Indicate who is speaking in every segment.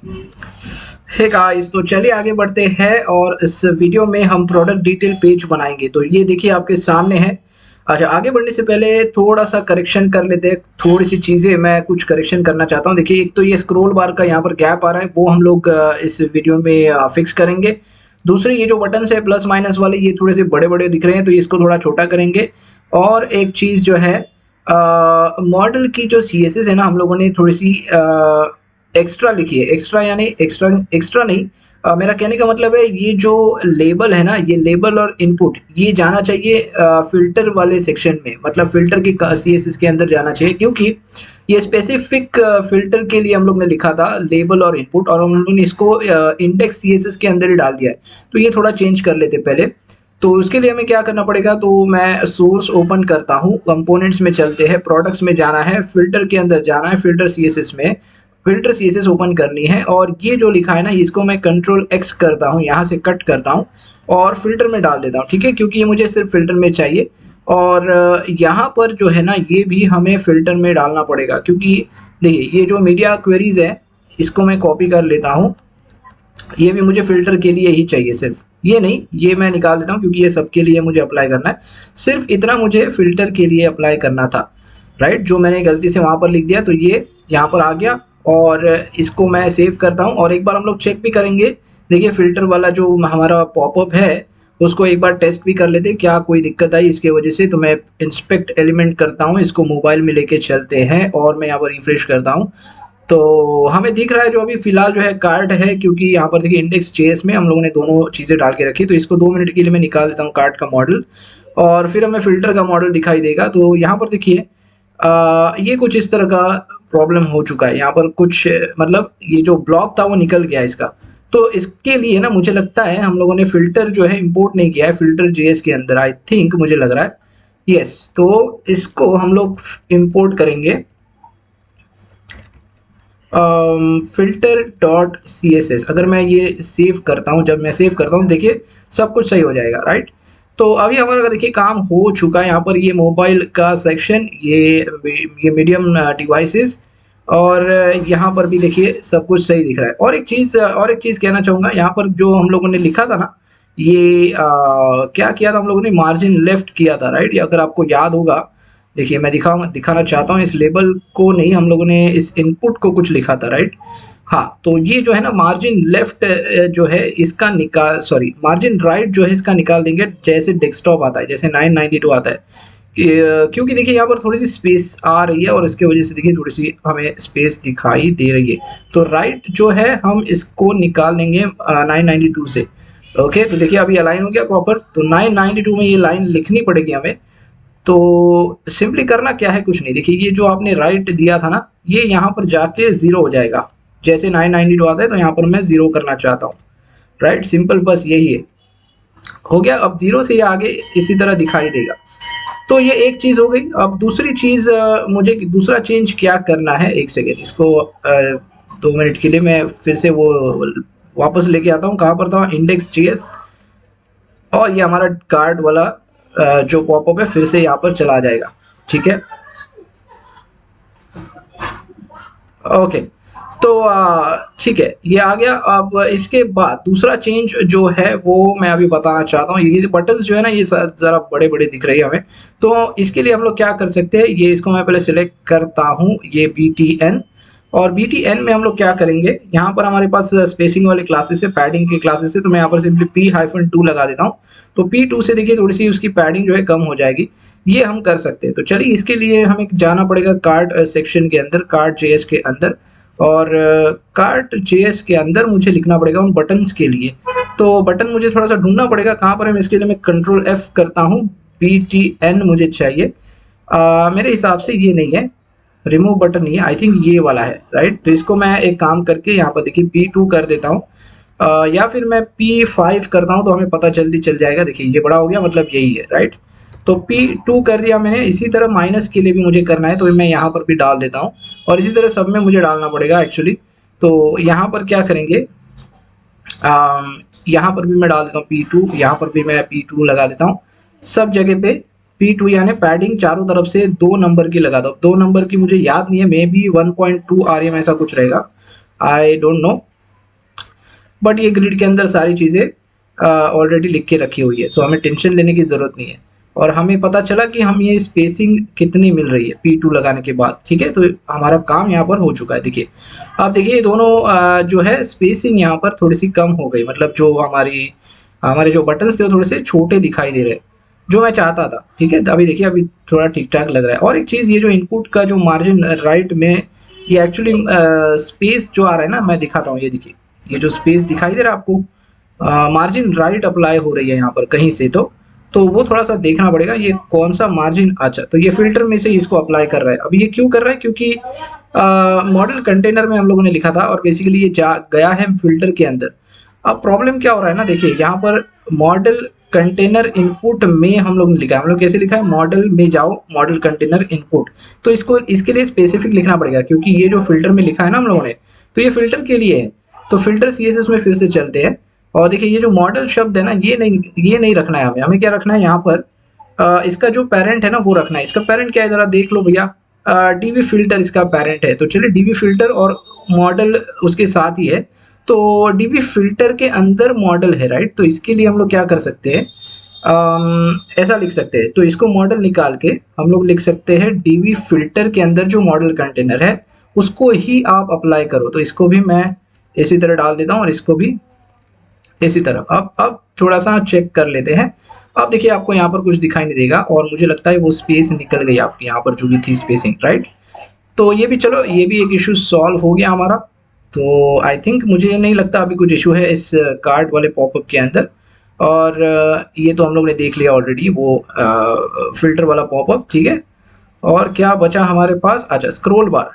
Speaker 1: Hey guys, तो चलिए आगे बढ़ते हैं और इस वीडियो में हम प्रोडक्ट डिटेल पेज बनाएंगे। तो ये देखिए आपके सामने है। अच्छा, आगे बढ़ने से पहले थोड़ा सा करेक्शन कर लेते हैं। थोड़ी सी चीज़ें मैं कुछ करेक्शन करना चाहता हूँ। देखिए, एक तो ये स्क्रॉल बार का यहाँ पर गैप आ रहा है, वो हम लोग इस वीडियो में फिक्स करेंगे। दूसरी, ये जो बटन है प्लस माइनस वाले, ये थोड़े से बड़े बड़े दिख रहे हैं, तो इसको थोड़ा छोटा करेंगे। और एक चीज़ जो है, मॉडल की जो CSS है ना, हम लोगों ने थोड़ी सी एक्स्ट्रा लिखी है। एक्स्ट्रा यानी एक्स्ट्रा एक्स्ट्रा नहीं, मेरा कहने का मतलब है ये जो लेबल है ना, ये लेबल और इनपुट ये जाना चाहिए फ़िल्टर वाले सेक्शन में, मतलब फ़िल्टर की CSS के अंदर जाना चाहिए, क्योंकि ये स्पेसिफिक फ़िल्टर के लिए हम लोग ने लिखा था लेबल और इनपुट, और हम लोगों ने इसको इंडेक्स CSS के अंदर ही डाल दिया है। तो ये थोड़ा चेंज कर लेते पहले। तो उसके लिए हमें क्या करना पड़ेगा, तो मैं सोर्स ओपन करता हूँ, कंपोनेंट्स में चलते हैं, प्रोडक्ट्स में जाना है, फ़िल्टर के अंदर जाना है, फ़िल्टर CSS में फ़िल्टर CSS ओपन करनी है, और ये जो लिखा है ना, इसको मैं कंट्रोल X करता हूँ, यहाँ से कट करता हूँ और फ़िल्टर में डाल देता हूँ, ठीक है? क्योंकि ये मुझे सिर्फ़ फ़िल्टर में चाहिए। और यहाँ पर जो है ना, ये भी हमें फ़िल्टर में डालना पड़ेगा, क्योंकि देखिए ये जो मीडिया क्वेरीज़ है, इसको मैं कॉपी कर लेता हूँ। ये भी मुझे फ़िल्टर के लिए ही चाहिए सिर्फ़, ये नहीं, ये मैं निकाल देता हूँ क्योंकि ये सबके लिए मुझे अप्लाई करना है। सिर्फ़ इतना मुझे फ़िल्टर के लिए अप्लाई करना था, राइट? जो मैंने गलती से वहाँ पर लिख दिया, तो ये यहाँ पर आ गया, और इसको मैं सेव करता हूँ। और एक बार हम लोग चेक भी करेंगे। देखिए, फ़िल्टर वाला जो हमारा पॉपअप है, उसको एक बार टेस्ट भी कर लेते हैं, क्या कोई दिक्कत आई इसकी वजह से। तो मैं इंस्पेक्ट एलिमेंट करता हूँ, इसको मोबाइल में लेके चलते हैं, और मैं यहाँ पर रिफ्रेश करता हूँ। तो हमें दिख रहा है जो अभी फ़िलहाल जो है कार्ट है, क्योंकि यहाँ पर देखिए इंडेक्स.js में हम लोगों ने दोनों चीज़ें डाल के रखी। तो इसको 2 मिनट के लिए मैं निकाल देता हूँ कार्ट का मॉडल, और फिर हमें फ़िल्टर का मॉडल दिखाई देगा। तो यहाँ पर देखिए ये कुछ इस तरह का प्रॉब्लम हो चुका है। यहाँ पर कुछ मतलब ये जो ब्लॉक था वो निकल गया इसका। तो इसके लिए ना मुझे लगता है हम लोगों ने फ़िल्टर जो है इम्पोर्ट नहीं किया है फ़िल्टर JS के अंदर, आई थिंक, मुझे लग रहा है। यस, तो इसको हम लोग इम्पोर्ट करेंगे फ़िल्टर डॉट CSS। अगर मैं ये सेव करता हूँ, जब मैं सेव करता हूँ, देखिए सब कुछ सही हो जाएगा, राइट? तो अभी हमारा देखिए काम हो चुका है। यहाँ पर ये मोबाइल का सेक्शन, ये मीडियम डिवाइसेस, और यहाँ पर भी देखिए सब कुछ सही दिख रहा है। और एक चीज़ कहना चाहूँगा, यहाँ पर जो हम लोगों ने लिखा था ना, ये क्या किया था हम लोगों ने, मार्जिन लेफ्ट किया था, राइट? ये अगर आपको याद होगा, देखिए मैं दिखाना चाहता हूँ, इस लेबल को नहीं, हम लोगों ने इस इनपुट को कुछ लिखा था, राइट? हाँ, तो ये जो है ना मार्जिन लेफ्ट जो है इसका निकाल, सॉरी मार्जिन राइट जो है इसका निकाल देंगे, जैसे डेस्कटॉप आता है, जैसे 992 आता है। क्योंकि देखिए यहाँ पर थोड़ी सी स्पेस आ रही है, और इसके वजह से देखिए थोड़ी सी हमें स्पेस दिखाई दे रही है। तो राइट जो है हम इसको निकाल देंगे 992 से। ओके, तो देखिए अभी अलाइन हो गया प्रॉपर। तो 992 में ये लाइन लिखनी पड़ेगी हमें। तो सिंपली करना क्या है, कुछ नहीं। देखिए ये जो आपने राइट दिया था ना, ये यहाँ पर जाके 0 हो जाएगा। जैसे 992 आता है, तो यहाँ पर मैं 0 करना चाहता हूँ, राइट? सिंपल, बस यही है। हो गया। अब 0 से ये आगे इसी तरह दिखाई देगा। तो ये एक चीज़ हो गई। अब दूसरी चीज़, मुझे दूसरा चेंज क्या करना है, एक सेकेंड, इसको 2 मिनट के लिए मैं फिर से वो वापस लेके आता हूँ। कहाँ पर था, इंडेक्स.js, और ये हमारा कार्ड वाला जो पॉपअप है फिर से यहाँ पर चला जाएगा, ठीक है? ओके, तो ठीक है, ये आ गया। अब इसके बाद दूसरा चेंज जो है वो मैं अभी बताना चाहता हूँ। ये बटन्स जो है ना, ये ज़रा बड़े-बड़े दिख रहे हैं हमें। तो इसके लिए हम लोग क्या कर सकते हैं, ये इसको मैं पहले सिलेक्ट करता हूँ, ये BTN, और BTN में हम लोग क्या करेंगे, यहाँ पर हमारे पास स्पेसिंग वाले क्लासेस है, पैडिंग के क्लासेस है, तो मैं यहाँ पर सिंपली P-2 लगा देता हूँ। तो P2 से देखिए थोड़ी सी उसकी पैडिंग जो है कम हो जाएगी। ये हम कर सकते हैं। तो चलिए इसके लिए हमें जाना पड़ेगा कार्ड सेक्शन के अंदर, कार्ड.js के अंदर, और कार्ड.js के अंदर मुझे लिखना पड़ेगा उन बटन्स के लिए। तो बटन मुझे थोड़ा सा ढूंढना पड़ेगा, कहाँ पर है। इसके लिए मैं कंट्रोल F करता हूँ, BTN मुझे चाहिए। मेरे हिसाब से ये नहीं है, रिमूव बटन नहीं है, आई थिंक ये वाला है, राइट? तो इसको मैं एक काम करके यहाँ पर देखिए P2 कर देता हूँ, या फिर मैं P5 करता हूँ, तो हमें पता जल्दी चल जाएगा। देखिए ये बड़ा हो गया, मतलब यही है, राइट? तो P2 कर दिया मैंने। इसी तरह माइनस के लिए भी मुझे करना है, तो मैं यहाँ पर भी डाल देता हूँ, और इसी तरह सब में मुझे डालना पड़ेगा एक्चुअली। तो यहाँ पर क्या करेंगे, यहाँ पर भी मैं डाल देता हूँ P2, यहाँ पर भी मैं P2 लगा देता हूँ, सब जगह पे P2, यानी पैडिंग चारों तरफ से 2 नंबर की लगा दो। 2 नंबर की मुझे याद नहीं है, मे बी 1.2 RM ऐसा कुछ रहेगा, आई डोंट नो। बट ये ग्रिड के अंदर सारी चीज़ें ऑलरेडी लिख के रखी हुई है, तो हमें टेंशन लेने की ज़रूरत नहीं है। और हमें पता चला कि हम ये स्पेसिंग कितनी मिल रही है P2 लगाने के बाद, ठीक है। तो हमारा काम यहाँ पर हो चुका है। देखिए, अब देखिए दोनों जो है स्पेसिंग यहाँ पर थोड़ी सी कम हो गई, मतलब जो हमारे जो बटन्स थे वो थोड़े से छोटे दिखाई दे रहे, जो मैं चाहता था, ठीक है। अभी देखिए, अभी थोड़ा ठीक ठाक लग रहा है। और एक चीज़, ये जो इनपुट का जो मार्जिन राइट में, ये एक्चुअली स्पेस जो आ रहा है ना, मैं दिखाता हूँ। ये देखिए, ये जो स्पेस दिखाई दे रहा है आपको, मार्जिन राइट अप्लाई हो रही है यहाँ पर कहीं से, तो वो थोड़ा सा देखना पड़ेगा ये कौन सा मार्जिन। अच्छा, तो ये फिल्टर में से इसको अप्लाई कर रहा है। अभी ये क्यों कर रहा है? क्योंकि मॉडल कंटेनर में हम लोगों ने लिखा था और बेसिकली ये जा गया है फिल्टर के अंदर। अब प्रॉब्लम क्या हो रहा है ना, देखिए यहाँ पर मॉडल कंटेनर इनपुट में हम लोग ने लिखा है। हम लोग कैसे लिखा है? मॉडल में जाओ, मॉडल कंटेनर इनपुट। तो इसको इसके लिए स्पेसिफिक लिखना पड़ेगा, क्योंकि ये जो फिल्टर में लिखा है ना हम लोगों ने, तो ये फिल्टर के लिए है। तो फिल्टर CSS में फिर से चलते हैं और देखिए ये जो मॉडल शब्द है ना, ये नहीं रखना है हमें क्या रखना है यहाँ पर? इसका जो पेरेंट है ना वो रखना है। इसका पेरेंट क्या है जरा देख लो भैया, डीवी फिल्टर इसका पेरेंट है। तो चलिए, डीवी फिल्टर और मॉडल उसके साथ ही है, तो डीवी फिल्टर के अंदर मॉडल है, राइट। तो इसके लिए हम लोग क्या कर सकते हैं, ऐसा लिख सकते हैं। तो इसको मॉडल निकाल के हम लोग लिख सकते हैं डीवी फिल्टर के अंदर जो मॉडल कंटेनर है उसको ही आप अप्लाई करो। तो इसको भी मैं इसी तरह डाल देता हूँ और इसको भी इसी तरह। अब थोड़ा सा चेक कर लेते हैं। अब देखिए, आपको यहाँ पर कुछ दिखाई नहीं देगा और मुझे लगता है वो स्पेस निकल गई आपकी यहाँ पर जो भी थी स्पेसिंग, राइट। तो ये भी, चलो ये भी एक इशू सॉल्व हो गया हमारा। तो आई थिंक, मुझे नहीं लगता अभी कुछ इशू है इस कार्ड वाले पॉपअप के अंदर। और ये तो हम लोग ने देख लिया ऑलरेडी, वो फिल्टर वाला पॉपअप, ठीक है। और क्या बचा हमारे पास? अच्छा, स्क्रॉल बार।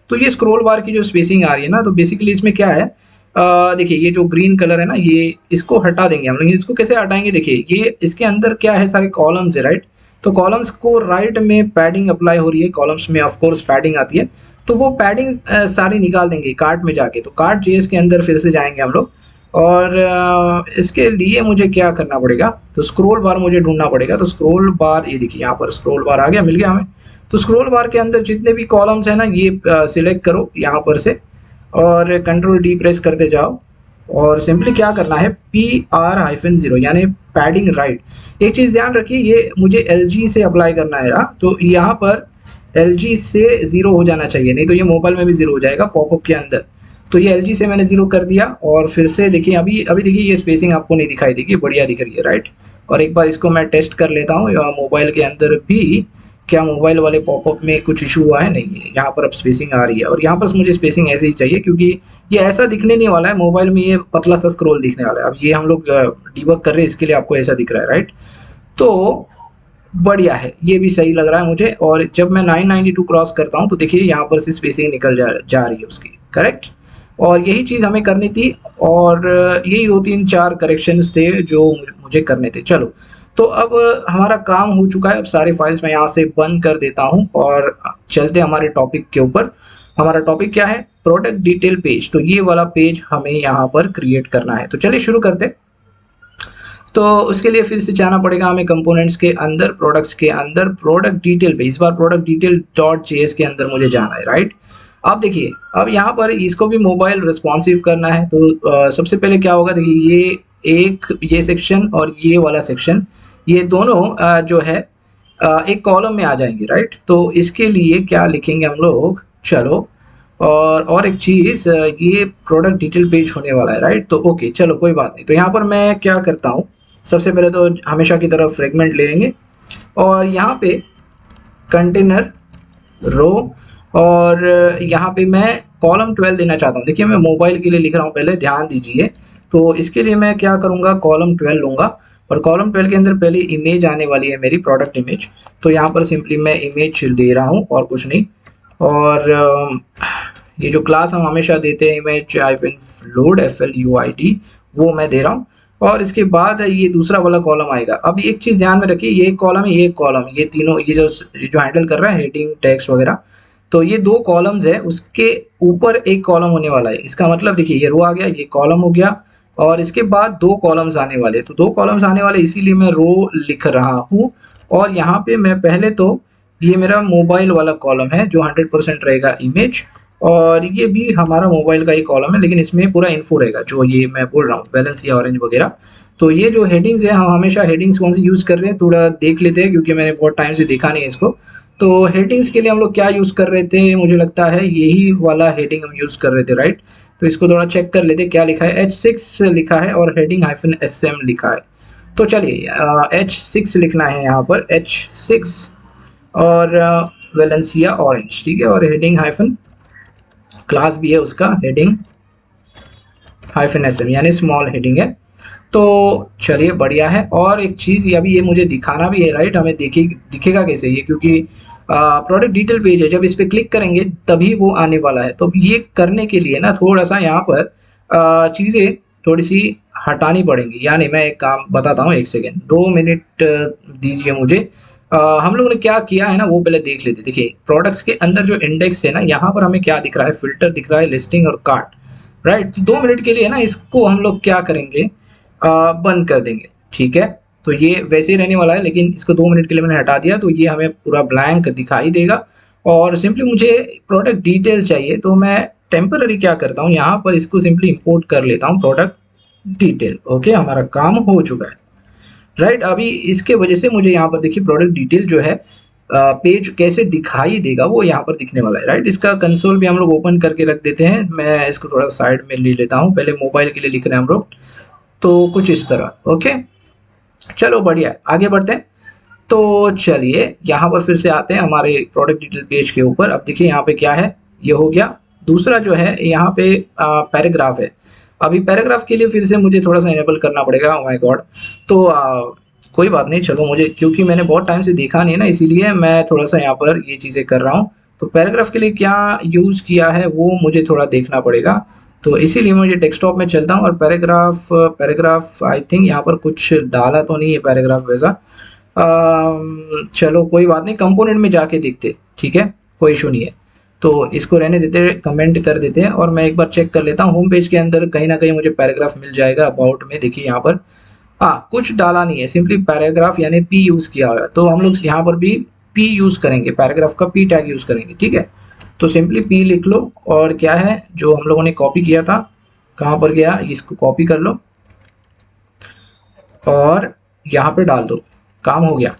Speaker 1: तो ये स्क्रॉल बार की जो स्पेसिंग आ रही है ना, तो बेसिकली इसमें क्या है, देखिए ये जो ग्रीन कलर है ना, ये इसको हटा देंगे हम लोग। इसको कैसे हटाएंगे? देखिए, ये इसके अंदर क्या है, सारे कॉलम्स है, राइट। तो कॉलम्स को राइट में पैडिंग अप्लाई हो रही है, कॉलम्स में ऑफ कोर्स पैडिंग आती है, तो वो पैडिंग सारी निकाल देंगे कार्ट में जाके। तो कार्ट JS के अंदर फिर से जाएंगे हम लोग और इसके लिए मुझे क्या करना पड़ेगा? तो स्क्रॉल बार मुझे ढूंढना पड़ेगा। तो स्क्रॉल बार, ये देखिए यहाँ पर स्क्रॉल बार आ गया, मिल गया हमें। तो स्क्रॉल बार के अंदर जितने भी कॉलम्स है ना, ये सिलेक्ट करो यहाँ पर से और Ctrl+D प्रेस करते जाओ और सिंपली क्या करना है, PR-0 यानी पैडिंग राइट। एक चीज़ ध्यान रखिए, ये मुझे LG से अप्लाई करना है। तो यहाँ पर LG से 0 हो जाना चाहिए, नहीं तो ये मोबाइल में भी 0 हो जाएगा पॉपअप के अंदर। तो ये LG से मैंने 0 कर दिया और फिर से देखिए, अभी देखिए ये स्पेसिंग आपको नहीं दिखाई देगी, बढ़िया दिख रही है, राइट। और एक बार इसको मैं टेस्ट कर लेता हूँ मोबाइल के अंदर भी, क्या मोबाइल वाले पॉपअप में कुछ इशू हुआ है? नहीं है, यहाँ पर अब स्पेसिंग आ रही है। और यहाँ पर मुझे स्पेसिंग ऐसे ही चाहिए, क्योंकि ये ऐसा दिखने नहीं वाला है मोबाइल में, ये पतला सा स्क्रॉल दिखने वाला है। अब ये हम लोग डिबग कर रहे हैं, इसके लिए आपको ऐसा दिख रहा है, राइट। तो बढ़िया है, ये भी सही लग रहा है मुझे। और जब मैं 992 क्रॉस करता हूँ तो देखिए यहाँ पर से स्पेसिंग निकल जा रही है उसकी, करेक्ट। और यही चीज़ हमें करनी थी और यही 2-3-4 करेक्शंस थे जो मुझे करने थे। चलो, तो अब हमारा काम हो चुका है। अब सारे फाइल्स मैं यहाँ से बंद कर देता हूँ और चलते हमारे टॉपिक के ऊपर। हमारा टॉपिक क्या है? Product detail page. तो ये वाला पेज हमें यहाँ पर क्रिएट करना है। तो चलिए शुरू करते। तो उसके लिए फिर से जाना पड़ेगा हमें कंपोनेंट्स के अंदर, प्रोडक्ट्स के अंदर, प्रोडक्ट डिटेल पे। इस बार प्रोडक्ट डिटेल .js के अंदर मुझे जाना है, राइट। अब देखिए, अब यहाँ पर इसको भी मोबाइल रिस्पॉन्सिव करना है। तो सबसे पहले क्या होगा, देखिए ये सेक्शन और ये वाला सेक्शन, ये दोनों जो है एक कॉलम में आ जाएंगे, राइट। तो इसके लिए क्या लिखेंगे हम लोग? चलो, और एक चीज़, ये प्रोडक्ट डिटेल पेज होने वाला है, राइट। तो ओके, चलो कोई बात नहीं। तो यहाँ पर मैं क्या करता हूँ, सबसे पहले तो हमेशा की तरह फ्रेगमेंट ले लेंगे और यहाँ पे कंटेनर रो, और यहाँ पे मैं कॉलम 12 देना चाहता हूँ। देखिए, मैं मोबाइल के लिए लिख रहा हूँ, पहले ध्यान दीजिए। तो इसके लिए मैं क्या करूँगा, कॉलम 12 लूँगा और कॉलम 12 के अंदर पहले इमेज आने वाली है मेरी, प्रोडक्ट इमेज। तो यहाँ पर सिंपली मैं इमेज ले रहा हूँ और कुछ नहीं। और ये जो क्लास हम हमेशा देते हैं, इमेज -float FLUID, वो मैं दे रहा हूँ। और इसके बाद ये दूसरा वाला कॉलम आएगा। अब एक चीज़ ध्यान में रखिए, ये एक कॉलम है, ये एक कॉलम, ये तीनों, ये जो हैंडल कर रहा है हेडिंग, टेक्स्ट वगैरह, तो ये 2 कॉलम्स है, उसके ऊपर एक कॉलम होने वाला है। इसका मतलब देखिए, ये रो आ गया, ये कॉलम हो गया और इसके बाद 2 कॉलम्स आने वाले। तो 2 कॉलम्स आने वाले, इसीलिए मैं रो लिख रहा हूँ। और यहाँ पे मैं पहले तो, ये मेरा मोबाइल वाला कॉलम है जो 100% रहेगा इमेज, और ये भी हमारा मोबाइल का ही कॉलम है, लेकिन इसमें पूरा इन्फो रहेगा जो ये मैं बोल रहा हूँ, बैलेंस या ऑरेंज वगैरह। तो ये जो हेडिंग्स है, हम हमेशा हेडिंग्स कौन सी यूज़ कर रहे हैं थोड़ा देख लेते हैं, क्योंकि मैंने बहुत टाइम से देखा नहीं है इसको। तो हेडिंग्स के लिए हम लोग क्या यूज़ कर रहे थे, मुझे लगता है यही वाला हेडिंग हम यूज़ कर रहे थे, राइट। तो इसको थोड़ा चेक कर लेते, क्या लिखा है, H6 लिखा है और हेडिंग -SM लिखा है। तो चलिए H6 लिखना है यहाँ पर, H6 और वेलेंसिया ऑरेंज, ठीक है। और हेडिंग हाइफन क्लास भी है उसका, हेडिंग -SM यानी स्मॉल हेडिंग है। तो चलिए बढ़िया है। और एक चीज़ ये अभी ये मुझे दिखाना भी है, राइट। हमें दिखेगा कैसे ये, क्योंकि प्रोडक्ट डिटेल पेज है, जब इस पर क्लिक करेंगे तभी वो आने वाला है। तो ये करने के लिए ना थोड़ा सा यहाँ पर चीज़ें थोड़ी सी हटानी पड़ेंगी। यानी मैं एक काम बताता हूँ, 1 सेकेंड 2 मिनट दीजिए मुझे। हम लोगों ने क्या किया है ना वो पहले देख लेते। देखिए प्रोडक्ट्स के अंदर जो इंडेक्स है ना, यहाँ पर हमें क्या दिख रहा है, फिल्टर दिख रहा है, लिस्टिंग और कार्ट, राइट। 2 मिनट के लिए ना इसको हम लोग क्या करेंगे, बंद कर देंगे, ठीक है। तो ये वैसे ही रहने वाला है, लेकिन इसको 2 मिनट के लिए मैंने हटा दिया, तो ये हमें पूरा ब्लैंक दिखाई देगा। और सिंपली मुझे प्रोडक्ट डिटेल चाहिए, तो मैं टेम्पररी क्या करता हूँ, यहाँ पर इसको सिंपली इंपोर्ट कर लेता हूँ, प्रोडक्ट डिटेल। ओके, हमारा काम हो चुका है, राइट। अभी इसके वजह से मुझे यहाँ पर देखिए प्रोडक्ट डिटेल जो है पेज कैसे दिखाई देगा वो यहाँ पर दिखने वाला है, राइट। इसका कंसोल भी हम लोग ओपन करके रख देते हैं। मैं इसको थोड़ा साइड में ले लेता हूँ, पहले मोबाइल के लिए लिख रहे हैं हम लोग, तो कुछ इस तरह। ओके, चलो बढ़िया है, आगे बढ़ते हैं। तो चलिए यहाँ पर फिर से आते हैं हमारे प्रोडक्ट डिटेल पेज के ऊपर। अब देखिए यहाँ पे क्या है, ये हो गया। दूसरा जो है यहाँ पे पैराग्राफ है। अभी पैराग्राफ के लिए फिर से मुझे थोड़ा सा इनेबल करना पड़ेगा, ओह माय गॉड। तो कोई बात नहीं, चलो मुझे, क्योंकि मैंने बहुत टाइम से देखा नहीं ना, इसीलिए मैं थोड़ा सा यहाँ पर ये चीज़ें कर रहा हूँ। तो पैराग्राफ के लिए क्या यूज़ किया है वो मुझे थोड़ा देखना पड़ेगा। तो इसीलिए मुझे डेस्कटॉप में चलता हूँ और पैराग्राफ आई थिंक यहाँ पर कुछ डाला तो नहीं है पैराग्राफ वैसा। चलो कोई बात नहीं, कंपोनेंट में जाके देखते, ठीक है, कोई इशू नहीं है। तो इसको रहने देते, कमेंट कर देते हैं। और मैं एक बार चेक कर लेता हूँ होम पेज के अंदर, कहीं ना कहीं मुझे पैराग्राफ मिल जाएगा अबाउट में। देखिए यहाँ पर कुछ डाला नहीं है, सिंपली पैराग्राफ यानी पी यूज़ किया हुआ है। तो हम लोग यहाँ पर भी पी यूज़ करेंगे, पैराग्राफ का पी टैग यूज़ करेंगे, ठीक है। तो सिंपली पी लिख लो, और क्या है जो हम लोगों ने कॉपी किया था, कहाँ पर गया, इसको कॉपी कर लो और यहाँ पे डाल दो, काम हो गया,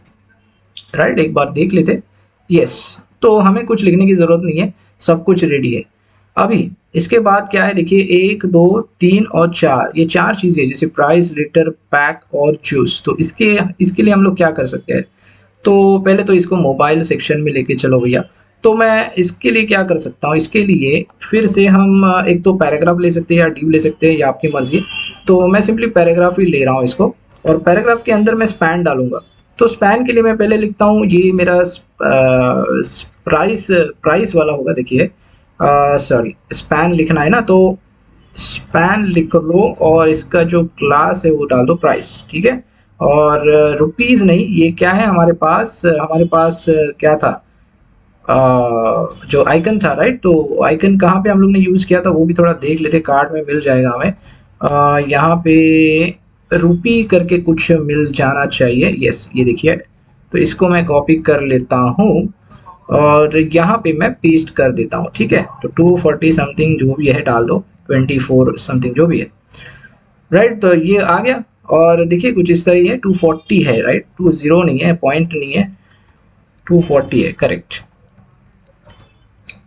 Speaker 1: राइट। एक बार देख लेते, यस। तो हमें कुछ लिखने की ज़रूरत नहीं है, सब कुछ रेडी है। अभी इसके बाद क्या है, देखिए 1 2 3 और 4, ये 4 चीज़ें, जैसे प्राइस, लीटर, पैक और जूस। तो इसके लिए हम लोग क्या कर सकते हैं, तो पहले तो इसको मोबाइल सेक्शन में लेके चलो भैया। तो मैं इसके लिए क्या कर सकता हूँ, इसके लिए फिर से हम एक तो पैराग्राफ ले सकते हैं या डिव ले सकते हैं, या आपकी मर्जी। तो मैं सिंपली पैराग्राफ ही ले रहा हूँ इसको, और पैराग्राफ के अंदर मैं स्पैन डालूंगा। तो स्पैन के लिए मैं पहले लिखता हूँ, ये मेरा प्राइस वाला होगा। देखिए सॉरी, स्पैन लिखना है ना, तो स्पैन लिख लो और इसका जो क्लास है वो डाल दो प्राइस, ठीक है। और रुपीज़ नहीं, ये क्या है हमारे पास, क्या था, जो आइकन था, राइट। तो आइकन कहाँ पे हम लोग ने यूज़ किया था वो भी थोड़ा देख लेते, कार्ड में मिल जाएगा हमें। यहाँ पे रुपी करके कुछ मिल जाना चाहिए, यस ये देखिए। तो इसको मैं कॉपी कर लेता हूँ और यहाँ पे मैं पेस्ट कर देता हूँ, ठीक है। तो 240 समथिंग जो भी है डाल दो, 24 समथिंग जो भी है, राइट। तो ये आ गया। और देखिए कुछ इस तरह है, 240 है, राइट, 20 नहीं है, पॉइंट नहीं है, 240 है, करेक्ट।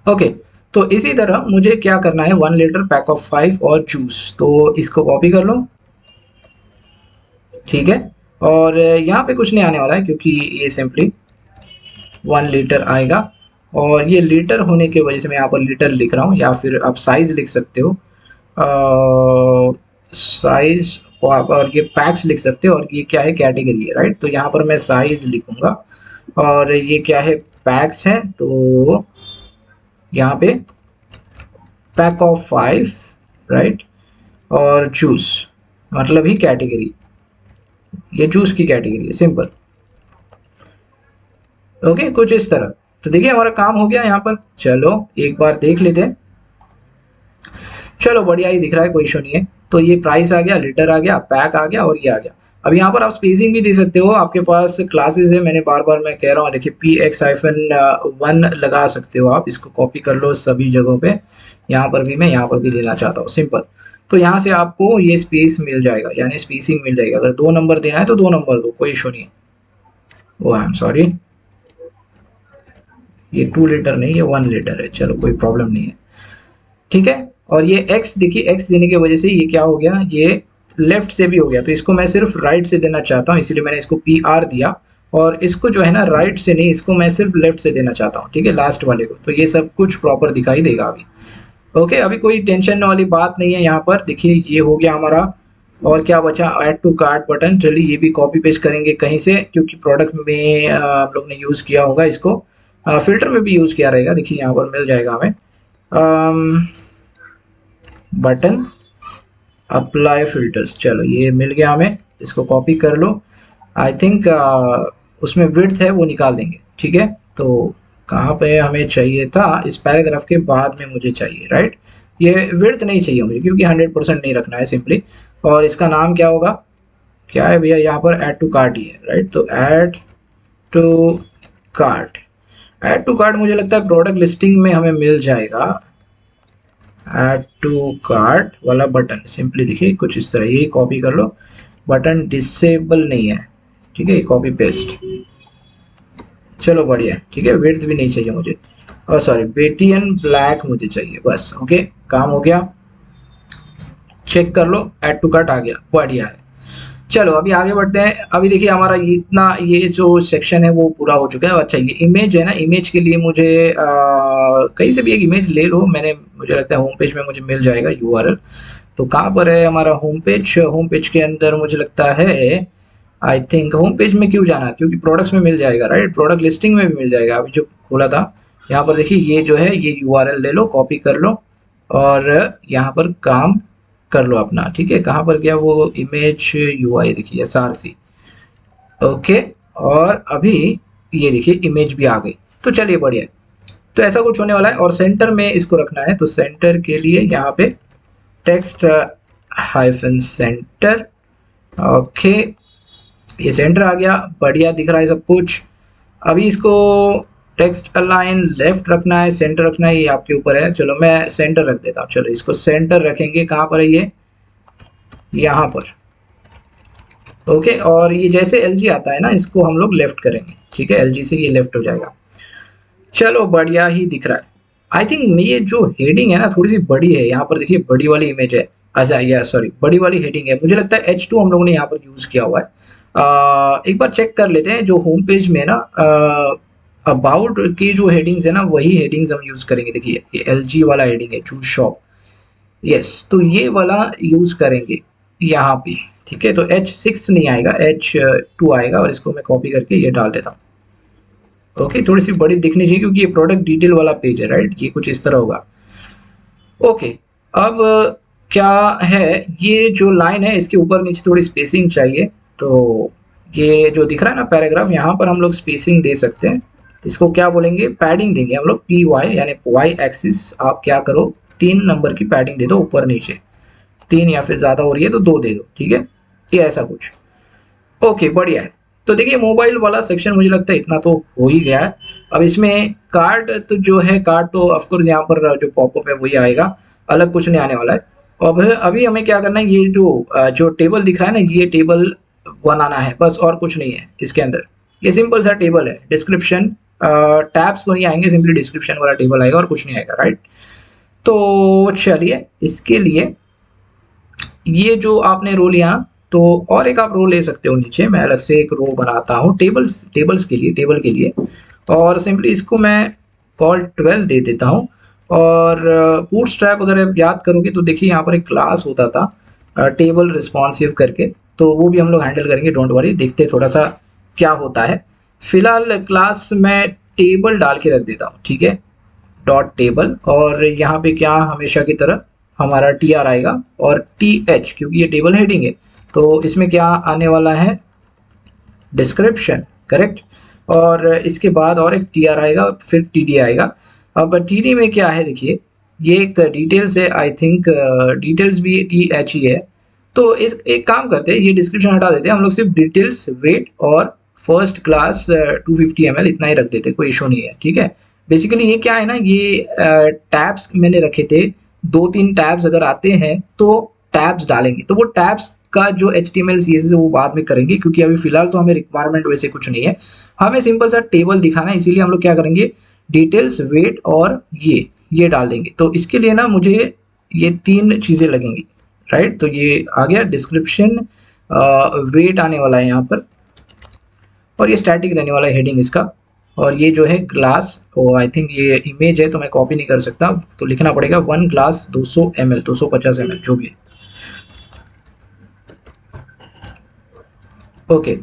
Speaker 1: ओके, तो इसी तरह मुझे क्या करना है, 1 लीटर, पैक ऑफ 5 और जूस। तो इसको कॉपी कर लो, ठीक है। और यहाँ पे कुछ नहीं आने वाला है, क्योंकि ये सिंपली 1 लीटर आएगा। और ये लीटर होने की वजह से मैं यहाँ पर लीटर लिख रहा हूँ, या फिर आप साइज लिख सकते हो, साइज। और ये पैक्स लिख सकते हो, और ये क्या है, कैटेगरी है, राइट। तो यहाँ पर मैं साइज लिखूंगा, और ये क्या है, पैक्स है। तो यहाँ पे पैक ऑफ 5, राइट, और जूस, मतलब ही कैटेगरी, ये जूस की कैटेगरी है, सिंपल। ओके, कुछ इस तरह। तो देखिए हमारा काम हो गया यहाँ पर। चलो एक बार देख लेते हैं, चलो बढ़िया ही दिख रहा है, कोई इशू नहीं है। तो ये प्राइस आ गया, लीटर आ गया, पैक आ गया, और ये आ गया। अब यहाँ पर आप स्पेसिंग भी दे सकते हो, आपके पास क्लासेस है, मैंने बार बार मैं कह रहा हूँ, देखिए px-1 लगा सकते हो आप, इसको कॉपी कर लो सभी जगहों पे, यहाँ पर भी मैं यहाँ पर भी देना चाहता हूँ, सिंपल। तो यहाँ से आपको ये स्पेस मिल जाएगा, यानी स्पेसिंग मिल जाएगी। अगर 2 नंबर देना है तो 2 नंबर दो, कोई इशू नहीं है। ओ आई एम सॉरी, ये 2 लीटर नहीं, ये 1 लीटर है, चलो कोई प्रॉब्लम नहीं है, ठीक है। और ये x देखिए, x देने की वजह से ये क्या हो गया, ये लेफ्ट से भी हो गया, तो इसको मैं सिर्फ राइट से देना चाहता हूँ, इसीलिए मैंने इसको PR दिया। और इसको जो है ना राइट से नहीं, इसको मैं सिर्फ लेफ्ट से देना चाहता हूँ, ठीक है, लास्ट वाले को। तो ये सब कुछ प्रॉपर दिखाई देगा अभी। ओके, अभी कोई टेंशन वाली बात नहीं है यहाँ पर। देखिए ये हो गया हमारा। और क्या बचा, ऐड टू कार्ट बटन। चलिए ये भी कॉपी पेस्ट करेंगे कहीं से, क्योंकि प्रोडक्ट में आप लोग ने यूज़ किया होगा इसको, फिल्टर में भी यूज़ किया रहेगा। देखिए यहाँ पर मिल जाएगा हमें बटन अप्लाई फिल्टर्स, चलो ये मिल गया हमें, इसको कॉपी कर लो। आई थिंक उसमें विड्थ है वो निकाल देंगे, ठीक है। तो कहाँ पे हमें चाहिए था, इस पैराग्राफ के बाद में मुझे चाहिए, राइट। ये विड्थ नहीं चाहिए मुझे, क्योंकि 100% नहीं रखना है सिंपली। और इसका नाम क्या होगा, क्या है भैया, यहाँ पर ऐड टू कार्ट ही है, राइट। तो add to cart, add to cart मुझे लगता है प्रोडक्ट लिस्टिंग में हमें मिल जाएगा। ऐड टू कार्ट वाला बटन सिंपली देखिए कुछ इस तरह, यही कॉपी कर लो। बटन डिसेबल नहीं है, ठीक है, कॉपी पेस्ट, चलो बढ़िया, ठीक है। विड्थ भी नहीं चाहिए मुझे, और सॉरी बेटियन ब्लैक मुझे चाहिए, बस। ओके, काम हो गया, चेक कर लो, ऐड टू कार्ट आ गया, बढ़िया है। चलो अभी आगे बढ़ते हैं। अभी देखिए हमारा इतना ये जो सेक्शन है वो पूरा हो चुका है। अच्छा ये इमेज है ना, इमेज के लिए मुझे कहीं से भी एक इमेज ले लो, मैंने, मुझे लगता है होम पेज में मुझे मिल जाएगा URL। तो कहाँ पर है हमारा होम पेज, होम पेज के अंदर मुझे लगता है, आई थिंक होम पेज में क्यों जाना, क्योंकि प्रोडक्ट्स में मिल जाएगा, राइट, प्रोडक्ट लिस्टिंग में भी मिल जाएगा। अभी जो खोला था यहाँ पर देखिए, ये जो है ये URL ले लो, कॉपी कर लो और यहाँ पर काम कर लो अपना, ठीक है। कहाँ पर गया वो इमेज UI, देखिए SRC, ओके। और अभी ये देखिए इमेज भी आ गई, तो चलिए बढ़िया है। तो ऐसा कुछ होने वाला है, और सेंटर में इसको रखना है। तो सेंटर के लिए यहाँ पे टेक्स्ट हाइफन सेंटर, ओके, ये सेंटर आ गया, बढ़िया दिख रहा है सब कुछ। अभी इसको टेक्स्ट अलाइन लेफ्ट रखना है, सेंटर रखना है, ये आपके ऊपर है। चलो मैं सेंटर रख देता हूँ, चलो इसको सेंटर रखेंगे। कहाँ पर है ये, यहाँ पर, ओके। और ये जैसे LG आता है ना, इसको हम लोग लेफ्ट करेंगे, ठीक है, LG से ये लेफ्ट हो जाएगा। चलो बढ़िया ही दिख रहा है। आई थिंक ये जो हेडिंग है ना थोड़ी सी बड़ी है, यहाँ पर देखिए बड़ी वाली इमेज है, अच्छा या सॉरी बड़ी वाली हेडिंग है, मुझे लगता है H2 हम लोगों ने यहाँ पर यूज किया हुआ है। एक बार चेक कर लेते हैं, जो होम पेज में ना अबाउट की जो हेडिंग्स है ना, वही हेडिंग्स हम यूज करेंगे। देखिए ये LG वाला हेडिंग है, चूज शॉप, यस, तो ये वाला यूज करेंगे यहाँ पे, ठीक है। तो H6 नहीं आएगा, H2 आएगा, और इसको मैं कॉपी करके ये डाल देता हूँ। ओके, थोड़ी सी बड़ी दिखनी चाहिए क्योंकि ये प्रोडक्ट डिटेल वाला पेज है, राइट, ये कुछ इस तरह होगा। ओके, अब क्या है, ये जो लाइन है इसके ऊपर नीचे थोड़ी स्पेसिंग चाहिए। तो ये जो दिख रहा है ना पैराग्राफ, यहाँ पर हम लोग स्पेसिंग दे सकते हैं। इसको क्या बोलेंगे, पैडिंग देंगे हम लोग, PY, यानी Y एक्सिस। आप क्या करो, 3 नंबर की पैडिंग दे दो ऊपर नीचे, 3 या फिर ज़्यादा हो रही है तो 2 दे दो, ठीक है, ये ऐसा कुछ। ओके बढ़िया है। तो देखिए मोबाइल वाला सेक्शन मुझे लगता है इतना तो हो ही गया है। अब इसमें कार्ड तो जो है, कार्ड तो ऑफकोर्स यहाँ पर जो पॉपअप है वही आएगा, अलग कुछ नहीं आने वाला है। अब अभी हमें क्या करना है, ये जो टेबल दिख रहा है ना, ये टेबल बनाना है बस, और कुछ नहीं है इसके अंदर। ये सिंपल सा टेबल है, डिस्क्रिप्शन, टैब्स तो नहीं आएंगे, सिंपली डिस्क्रिप्शन वाला टेबल आएगा और कुछ नहीं आएगा, राइट। तो चलिए इसके लिए ये जो आपने रो लिया, तो और एक आप रो ले सकते हो नीचे, मैं अलग से एक रो बनाता हूँ टेबल के लिए, और सिंपली इसको मैं कॉल 12 दे देता हूँ। और बूटस्ट्रैप अगर आप याद करोगे तो देखिए यहाँ पर एक क्लास होता था टेबल रिस्पॉन्सिव करके, तो वो भी हम लोग हैंडल करेंगे, डोंट वरी, देखते थोड़ा सा क्या होता है। फिलहाल क्लास में टेबल डाल के रख देता हूँ, ठीक है, डॉट टेबल। और यहाँ पे क्या, हमेशा की तरह हमारा TR आएगा और TH, क्योंकि ये टेबल हेडिंग है तो इसमें क्या आने वाला है, डिस्क्रिप्शन, करेक्ट। और इसके बाद और एक TR आएगा, फिर TD आएगा। अब TD में क्या है, देखिए ये एक डिटेल्स है, आई थिंक डिटेल्स भी TH ही है। तो इस एक काम करते हैं, ये डिस्क्रिप्शन हटा देते हैं, हम लोग सिर्फ डिटेल्स, वेट और फर्स्ट क्लास 250 ml इतना ही रख देते, कोई इशू नहीं है, ठीक है। बेसिकली ये क्या है ना, ये टैब्स मैंने रखे थे, 2-3 टैब्स अगर आते हैं तो टैब्स डालेंगे, तो वो टैब्स का जो HTML CSS है वो बाद में करेंगे, क्योंकि अभी फिलहाल तो हमें रिक्वायरमेंट वैसे कुछ नहीं है, हमें सिंपल सा टेबल दिखाना है, इसीलिए हम लोग क्या करेंगे, डिटेल्स, वेट और ये डाल देंगे। तो इसके लिए ना मुझे ये 3 चीज़ें लगेंगी, राइट। तो ये आ गया डिस्क्रिप्शन, वेट आने वाला है यहाँ पर, और ये स्टैटिक रहने वाला है हेडिंग इसका, और ये जो है ग्लास, आई थिंक ये इमेज है तो मैं कॉपी नहीं कर सकता, तो लिखना पड़ेगा 1 ग्लास 200 ml 250 ml जो भी है, ओके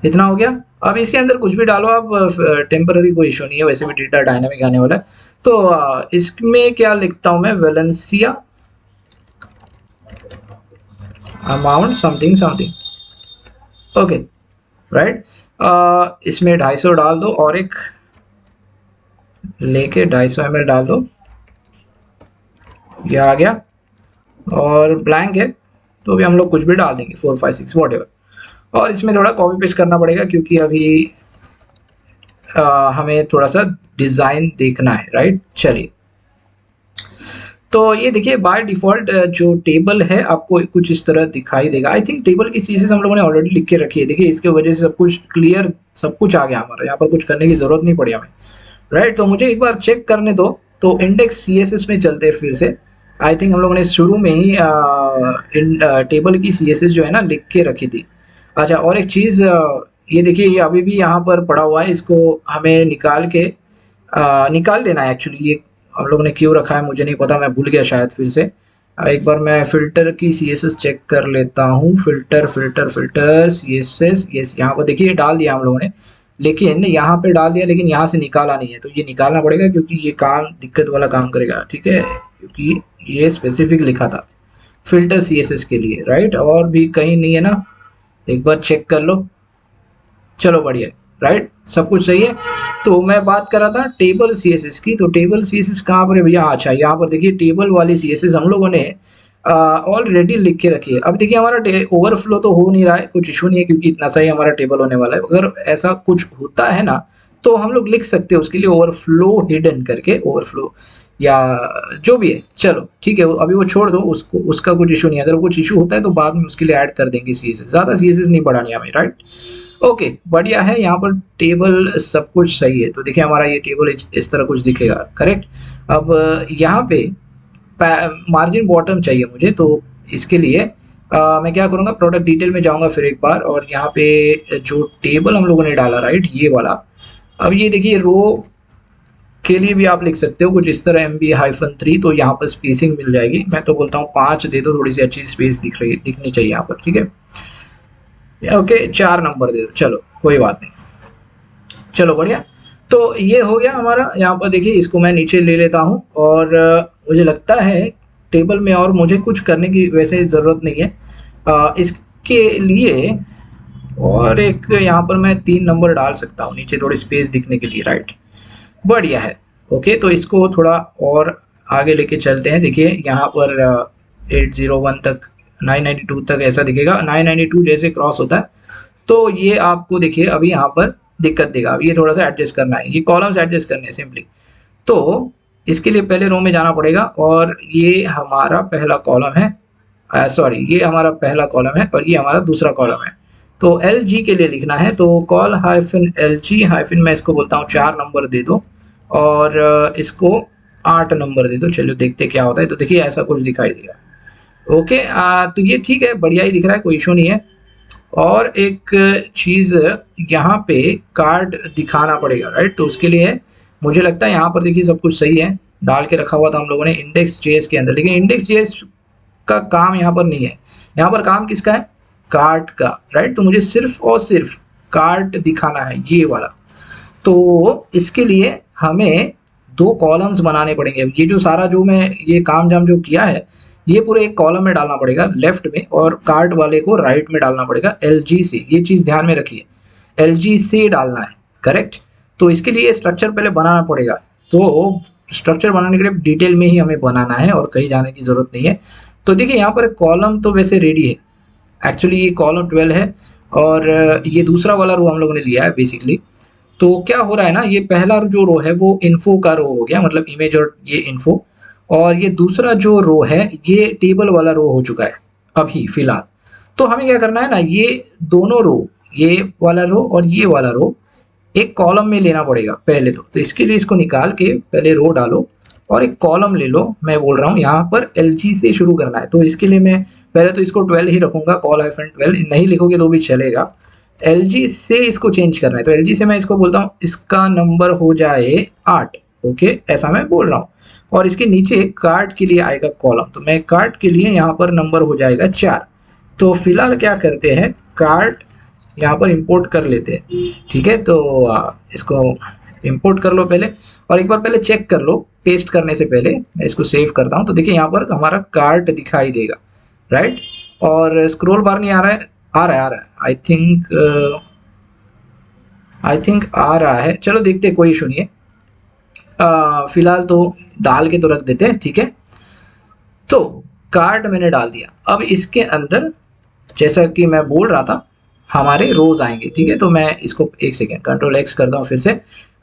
Speaker 1: इतना हो गया। अब इसके अंदर कुछ भी डालो आप, टेम्पररी कोई इशू नहीं है, वैसे भी डेटा डायनामिक आने वाला है। तो इसमें क्या लिखता हूं मैं, Valencia amount something something, okay right. इसमें 250 डाल दो, और एक लेके 250 ml डाल दो, ये आ गया, और ब्लैंक है तो भी हम लोग कुछ भी डाल देंगे, 4 5 6 वॉट। और इसमें थोड़ा कॉपी पेस्ट करना पड़ेगा, क्योंकि अभी हमें थोड़ा सा डिज़ाइन देखना है, राइट। चलिए, तो ये देखिए बाय डिफ़ॉल्ट जो टेबल है आपको कुछ इस तरह दिखाई देगा। आई थिंक टेबल की CSS हम लोगों ने ऑलरेडी लिख के रखी है, देखिए इसके वजह से सब कुछ क्लियर, सब कुछ आ गया हमारा, यहाँ पर कुछ करने की ज़रूरत नहीं पड़ी हमें, राइट। तो मुझे एक बार चेक करने दो, तो इंडेक्स CSS में चलते हैं फिर से। आई थिंक हम लोगों ने शुरू में ही टेबल की CSS जो है ना लिख के रखी थी। अच्छा, और एक चीज़, ये देखिए ये अभी भी यहाँ पर पड़ा हुआ है, इसको हमें निकाल के निकाल देना है। एक्चुअली ये हम लोग ने क्यों रखा है मुझे नहीं पता, मैं भूल गया शायद फिर से। एक बार मैं फ़िल्टर की CSS चेक कर लेता हूँ, filter filter filter CSS, yes यहाँ पर देखिए डाल दिया हम लोगों ने, लेकिन यहाँ पे डाल दिया, लेकिन यहाँ से निकाला नहीं है, तो ये निकालना पड़ेगा, क्योंकि ये काम दिक्कत वाला काम करेगा, ठीक है, क्योंकि ये स्पेसिफिक लिखा था फ़िल्टर CSS के लिए, राइट। और भी कहीं नहीं है ना, एक बार चेक कर लो, चलो बढ़िया, राइट, सब कुछ सही है। तो मैं बात कर रहा था टेबल CSS की, तो टेबल CSS कहाँ पर है भैया, अच्छा यहाँ पर देखिए टेबल वाली CSS हम लोगों ने ऑलरेडी लिख के रखी है। अब देखिए हमारा ओवरफ्लो तो हो नहीं रहा है, कुछ इशू नहीं है, क्योंकि इतना सही हमारा टेबल होने वाला है। अगर ऐसा कुछ होता है ना तो हम लोग लिख सकते हैं उसके लिए ओवरफ्लो हिडन करके, ओवरफ्लो या जो भी है, चलो ठीक है, अभी वो छोड़ दो उसको, उसका कुछ इशू नहीं है। अगर कुछ इशू होता है तो बाद में उसके लिए ऐड कर देंगे CSS, ज़्यादा CSS नहीं बढ़ानी हमें, राइट। ओके बढ़िया है, यहाँ पर टेबल सब कुछ सही है। तो देखिए हमारा ये टेबल इस तरह कुछ दिखेगा, करेक्ट। अब यहाँ पे मार्जिन बॉटम चाहिए मुझे, तो इसके लिए मैं क्या करूँगा, प्रोडक्ट डिटेल में जाऊँगा फिर एक बार, और यहाँ पे जो टेबल हम लोगों ने डाला, राइट, ये वाला। अब ये देखिए रो के लिए भी आप लिख सकते हो कुछ इस तरह MB-3, तो यहाँ पर स्पेसिंग मिल जाएगी। मैं तो बोलता हूँ 5 दे दो, थोड़ी सी अच्छी स्पेस दिखनी चाहिए यहाँ पर, ठीक है। ओके 4 नंबर दे दो, चलो कोई बात नहीं, चलो बढ़िया। तो ये हो गया हमारा, यहाँ पर देखिए इसको मैं नीचे ले लेता हूँ, और मुझे लगता है टेबल में और मुझे कुछ करने की वैसे ज़रूरत नहीं है। इसके लिए और एक यहाँ पर मैं 3 नंबर डाल सकता हूँ नीचे, थोड़ी स्पेस दिखने के लिए, राइट, बढ़िया है। ओके, तो इसको थोड़ा और आगे लेके चलते हैं। देखिए यहाँ पर 801 तक, 992 तक ऐसा दिखेगा। 992 जैसे क्रॉस होता है तो ये आपको देखिए अभी यहाँ पर दिक्कत देगा। अब ये थोड़ा सा एडजस्ट करना है, ये कॉलम्स एडजस्ट करने हैं सिंपली। तो इसके लिए पहले रो में जाना पड़ेगा, और ये हमारा पहला कॉलम है, सॉरी ये हमारा पहला कॉलम है और ये हमारा दूसरा कॉलम है। तो LG के लिए लिखना है, तो कॉल -LG हाइफन, मैं इसको बोलता हूँ 4 नंबर दे दो, और इसको 8 नंबर दे दो। चलो देखते क्या होता है। तो देखिए ऐसा कुछ दिखाई देगा। ओके, तो ये ठीक है, बढ़िया ही दिख रहा है, कोई इशू नहीं है। और एक चीज़ यहाँ पे कार्ड दिखाना पड़ेगा, राइट। तो उसके लिए मुझे लगता है यहाँ पर देखिए सब कुछ सही है, डाल के रखा हुआ था हम लोगों ने index.js के अंदर, लेकिन index.js का काम यहाँ पर नहीं है। यहाँ पर काम किसका है, कार्ड का, राइट। तो मुझे सिर्फ और सिर्फ कार्ड दिखाना है, ये वाला। तो इसके लिए हमें 2 कॉलम्स बनाने पड़ेंगे। ये जो सारा जो मैं ये काम जाम जो किया है, ये पूरे एक कॉलम में डालना पड़ेगा लेफ्ट में, और कार्ड वाले को राइट में डालना पड़ेगा LG से। ये चीज़ ध्यान में रखिए, LG से डालना है, करेक्ट। तो इसके लिए स्ट्रक्चर पहले बनाना पड़ेगा। तो स्ट्रक्चर बनाने के लिए डिटेल में ही हमें बनाना है और कहीं जाने की ज़रूरत नहीं है। तो देखिए यहाँ पर कॉलम तो वैसे रेडी है, एक्चुअली ये कॉलम 12 है और ये दूसरा वाला रो हम लोगों ने लिया है बेसिकली। तो क्या हो रहा है ना, ये पहला जो रो है वो इन्फो का रो हो गया, मतलब इमेज और ये इन्फो, और ये दूसरा जो रो है ये टेबल वाला रो हो चुका है अभी फिलहाल। तो हमें क्या करना है ना, ये दोनों रो, ये वाला रो और ये वाला रो एक कॉलम में लेना पड़ेगा पहले तो इसके लिए इसको निकाल के पहले रो डालो और एक कॉलम ले लो। मैं बोल रहा हूँ यहाँ पर LG से शुरू करना है, तो इसके लिए मैं पहले तो इसको 12 ही रखूंगा, call-12 नहीं लिखोगे तो भी चलेगा। LG से इसको चेंज करना है, तो LG से मैं इसको बोलता हूँ इसका नंबर हो जाए 8। ओके, ऐसा मैं बोल रहा हूँ। और इसके नीचे कार्ड के लिए आएगा कॉलम, तो मैं कार्ड के लिए यहाँ पर नंबर हो जाएगा 4। तो फिलहाल क्या करते हैं, कार्ड यहाँ पर इंपोर्ट कर लेते हैं। ठीक है, तो इसको इंपोर्ट कर लो पहले, और एक बार पहले चेक कर लो पेस्ट करने से पहले। मैं इसको सेव करता हूँ, तो देखिए यहाँ पर हमारा कार्ट दिखाई देगा, राइट। और स्क्रॉल बार नहीं आ रहा है, आ रहा है आई थिंक आ रहा है। चलो देखते हैं, कोई इशू नहीं है। फिलहाल तो डाल के तो रख देते हैं, ठीक है। तो कार्ड मैंने डाल दिया। अब इसके अंदर जैसा कि मैं बोल रहा था हमारे रोज आएंगे, ठीक है। तो मैं इसको एक सेकेंड Ctrl+X करता हूँ फिर से।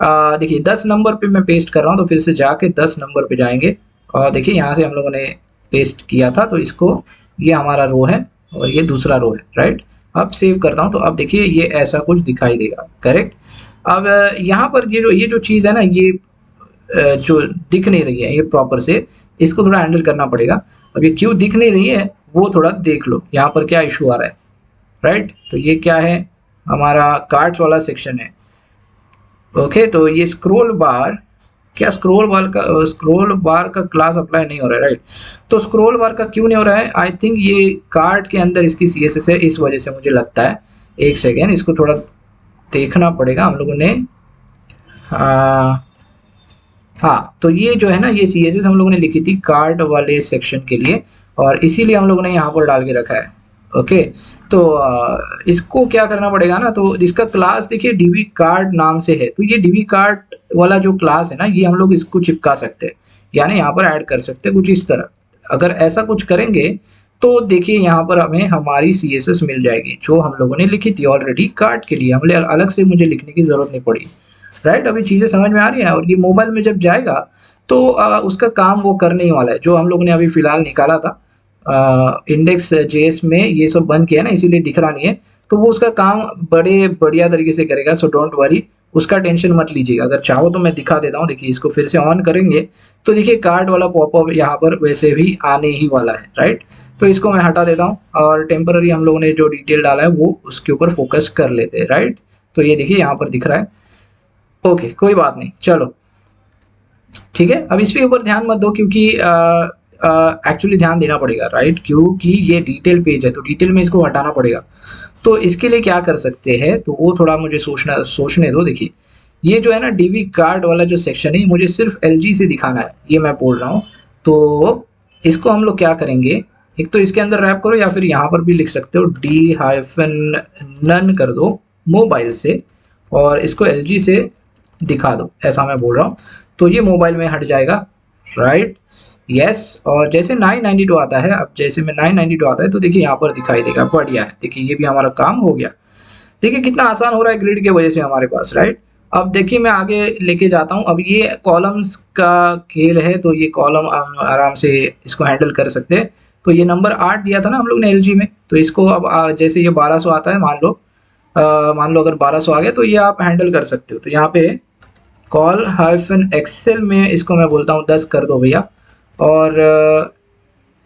Speaker 1: देखिए 10 नंबर पे मैं पेस्ट कर रहा हूँ, तो फिर से जाके 10 नंबर पे जाएंगे और देखिए यहाँ से हम लोगों ने पेस्ट किया था, तो इसको, ये हमारा रो है और ये दूसरा रो है, राइट। अब सेव करता हूँ, तो अब देखिए ये ऐसा कुछ दिखाई देगा, करेक्ट। अब यहाँ पर ये जो चीज़ है ना, ये जो दिख नहीं रही है ये प्रॉपर से, इसको थोड़ा हैंडल करना पड़ेगा। अब ये क्यों दिख नहीं रही है वो थोड़ा देख लो, यहाँ पर क्या इशू आ रहा है, राइट। तो ये क्या है, हमारा कार्ड्स वाला सेक्शन है। ओके, तो ये स्क्रॉल बार, क्या स्क्रॉल बार का क्लास अप्लाई नहीं हो रहा है, राइट। तो स्क्रॉल बार का क्यों नहीं हो रहा है, आई थिंक ये कार्ड के अंदर इसकी CSS है, इस वजह से मुझे लगता है। एक सेकेंड, इसको थोड़ा देखना पड़ेगा हम लोगों ने। हाँ, तो ये जो है ना, ये CSS हम लोगों ने लिखी थी कार्ड वाले सेक्शन के लिए, और इसीलिए हम लोगों ने यहाँ पर डाल के रखा है। ओके, तो इसको क्या करना पड़ेगा ना, तो इसका क्लास देखिए DB कार्ड नाम से है, तो ये DB कार्ड वाला जो क्लास है ना, ये हम लोग इसको चिपका सकते हैं, यानी यहाँ पर ऐड कर सकते हैं कुछ इस तरह। अगर ऐसा कुछ करेंगे तो देखिए यहाँ पर हमें हमारी CSS मिल जाएगी जो हम लोगों ने लिखी थी ऑलरेडी कार्ड के लिए, हमें अलग से मुझे लिखने की जरूरत नहीं पड़ी, राइट। अभी चीज़ें समझ में आ रही है। और ये मोबाइल में जब जाएगा तो उसका काम वो करने ही वाला है, जो हम लोग ने अभी फिलहाल निकाला था Index.js में, ये सब बंद किया ना, इसीलिए दिख रहा नहीं है। तो वो उसका काम बड़े बढ़िया तरीके से करेगा, सो डोंट वरी, उसका टेंशन मत लीजिएगा। अगर चाहो तो मैं दिखा देता हूँ, देखिए इसको फिर से ऑन करेंगे तो देखिए कार्ड वाला पॉपअप यहाँ पर वैसे भी आने ही वाला है, राइट। तो इसको मैं हटा देता हूँ और टेम्पररी हम लोगों ने जो डिटेल डाला है वो उसके ऊपर फोकस कर लेते हैं, राइट। तो ये देखिए यहाँ पर दिख रहा है। ओके, कोई बात नहीं, चलो ठीक है। अब इसके ऊपर ध्यान मत दो, क्योंकि एक्चुअली ध्यान देना पड़ेगा, राइट, क्योंकि ये डिटेल पेज है, तो डिटेल में इसको हटाना पड़ेगा। तो इसके लिए क्या कर सकते हैं, तो वो थोड़ा मुझे सोचने दो। देखिए ये जो है ना DB कार्ड वाला जो सेक्शन है, मुझे सिर्फ LG से दिखाना है, ये मैं बोल रहा हूँ। तो इसको हम लोग क्या करेंगे, एक तो इसके अंदर रैप करो, या फिर यहाँ पर भी लिख सकते हो D-none कर दो मोबाइल से, और इसको LG से दिखा दो, ऐसा मैं बोल रहा हूँ। तो ये मोबाइल में हट जाएगा, राइट, यस। और जैसे 992 आता है, अब जैसे में 992 आता है तो देखिए यहाँ पर दिखाई देगा, बढ़िया है। देखिए ये भी हमारा काम हो गया, देखिए कितना आसान हो रहा है ग्रिड के वजह से हमारे पास, राइट। अब देखिए मैं आगे लेके जाता हूँ। अब ये कॉलम्स का खेल है, तो ये कॉलम आराम से इसको हैंडल कर सकते हैं। तो ये नंबर 8 दिया था ना हम लोग ने LG में, तो इसको अब जैसे ये 1200 आता है, मान लो अगर 1200 आ गया, तो ये आप हैंडल कर सकते हो। तो यहाँ पे call-excel में इसको मैं बोलता हूँ 10 कर दो भैया, और